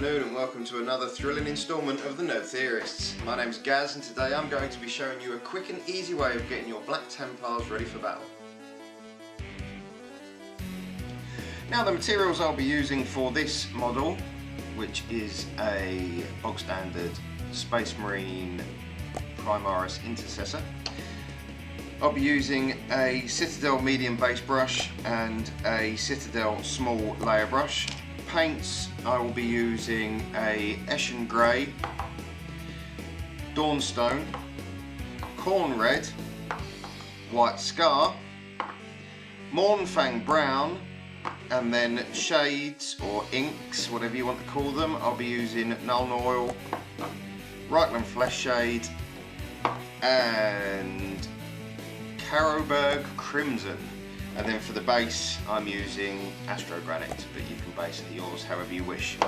afternoon and welcome to another thrilling instalment of the Nerd Theorists. My name's Gaz and today I'm going to be showing you a quick and easy way of getting your Black Templars ready for battle. Now the materials I'll be using for this model, which is a bog standard Space Marine Primaris intercessor, I'll be using a Citadel medium base brush and a Citadel small layer brush. Paints, I will be using a Eshin Grey, Dawnstone, Corn Red, White Scar, Mornfang Brown, and then shades or inks, whatever you want to call them. I'll be using Nuln Oil, Reichland Flesh Shade, and Carroburg Crimson. And then for the base I'm using Astro Granite, but you can base it yours however you wish.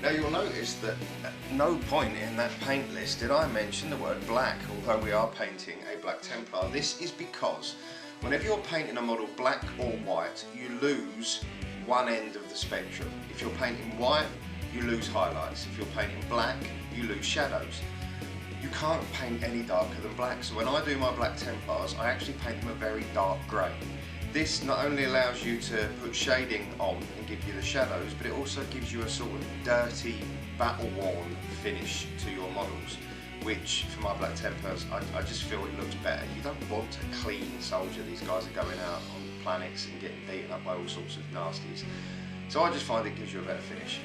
Now you'll notice that at no point in that paint list did I mention the word black, although we are painting a Black Templar. This is because whenever you're painting a model black or white, you lose one end of the spectrum. If you're painting white, you lose highlights. If you're painting black, you lose shadows. You can't paint any darker than black, so when I do my Black Templars I actually paint them a very dark grey. This not only allows you to put shading on and give you the shadows, but it also gives you a sort of dirty, battle-worn finish to your models, which for my Black Templars I just feel it looks better. You don't want a clean soldier. These guys are going out on planets and getting beaten up by all sorts of nasties, so I just find it gives you a better finish.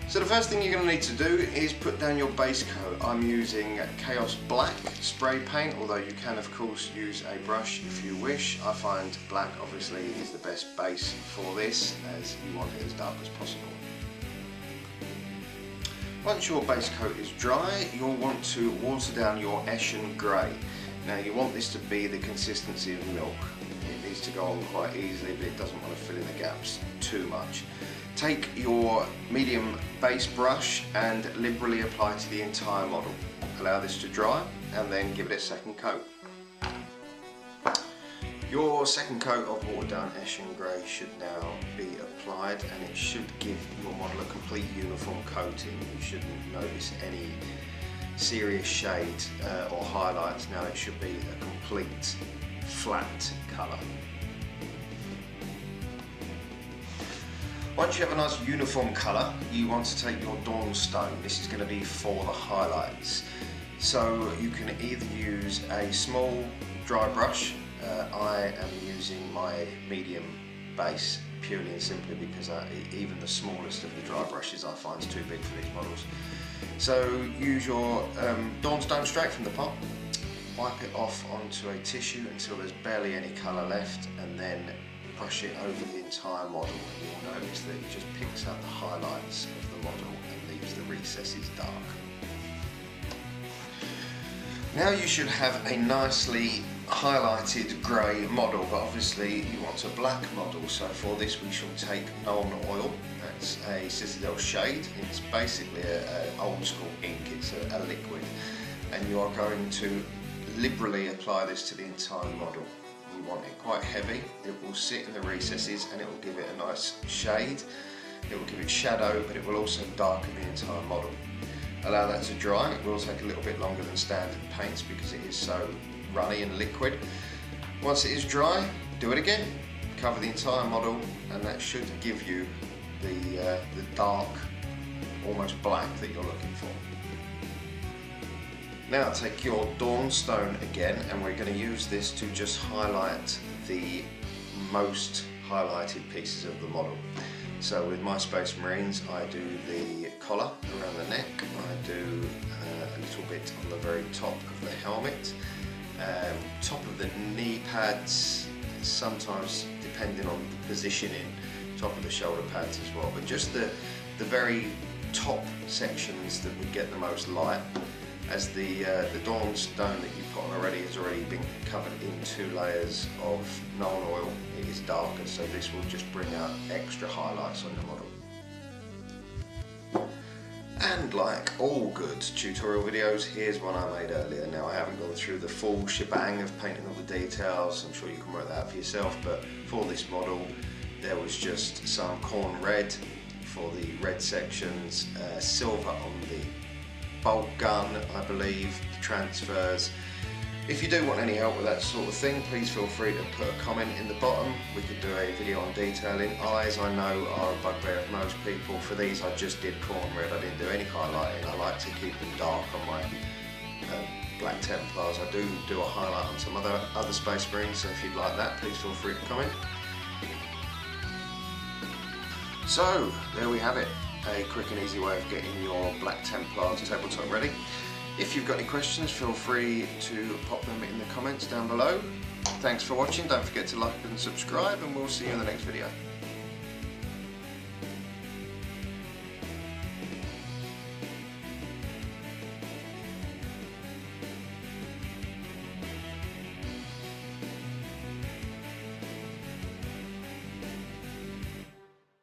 So the first thing you're going to need to do is put down your base coat. I'm using Chaos Black spray paint, although you can of course use a brush if you wish. I find black obviously is the best base for this, as you want it as dark as possible. Once your base coat is dry, you'll want to water down your Eshin Grey. Now you want this to be the consistency of milk. It needs to go on quite easily, but it doesn't want to fill in the gaps too much. Take your medium base brush and liberally apply to the entire model. Allow this to dry and then give it a second coat. Your second coat of watered down Eshin Grey should now be applied, and it should give your model a complete uniform coating. You shouldn't notice any serious shade or highlights. Now it should be a complete flat colour. Once you have a nice uniform colour, you want to take your Dawnstone. This is going to be for the highlights. So you can either use a small dry brush. I am using my medium base purely and simply because even the smallest of the dry brushes I find is too big for these models. So use your Dawnstone straight from the pot, wipe it off onto a tissue until there's barely any colour left, and then brush it over the entire model, and you'll notice that it just picks out the highlights of the model and leaves the recesses dark. Now you should have a nicely highlighted grey model, but obviously you want a black model, so for this we shall take Nuln Oil. That's a Citadel shade. It's basically an old school ink, it's a liquid, and you are going to liberally apply this to the entire model. You want it quite heavy, it will sit in the recesses and it will give it a nice shade, it will give it shadow, but it will also darken the entire model. Allow that to dry. It will take a little bit longer than standard paints because it is so runny and liquid. Once it is dry, do it again, cover the entire model, and that should give you the dark, almost black that you're looking for. Now take your Dawnstone again, and we're going to use this to just highlight the most highlighted pieces of the model. So with my Space Marines I do the collar around the neck, I do a little bit on the very top of the helmet, top of the knee pads, sometimes depending on the positioning, top of the shoulder pads as well, but just the very top sections that would get the most light, as the Dawnstone that you've put on already has already been covered in 2 layers of Nuln Oil. It is darker, so this will just bring out extra highlights on the model. And like all good tutorial videos, here's one I made earlier. Now I haven't gone through the full shebang of painting all the details, I'm sure you can work that out for yourself, but for this model there was just some corn red for the red sections, silver on the bolt gun, I believe, the transfers. If you do want any help with that sort of thing, please feel free to put a comment in the bottom. We could do a video on detailing. Eyes, I know, are a bugbear of most people. For these I just did corn red, I didn't do any highlighting. I like to keep them dark on my Black Templars. I do a highlight on some other Space Marines, so if you'd like that, please feel free to comment. So, there we have it. A quick and easy way of getting your Black Templars tabletop ready. If you've got any questions, feel free to pop them in the comments down below. Thanks for watching, don't forget to like and subscribe, and we'll see you in the next video.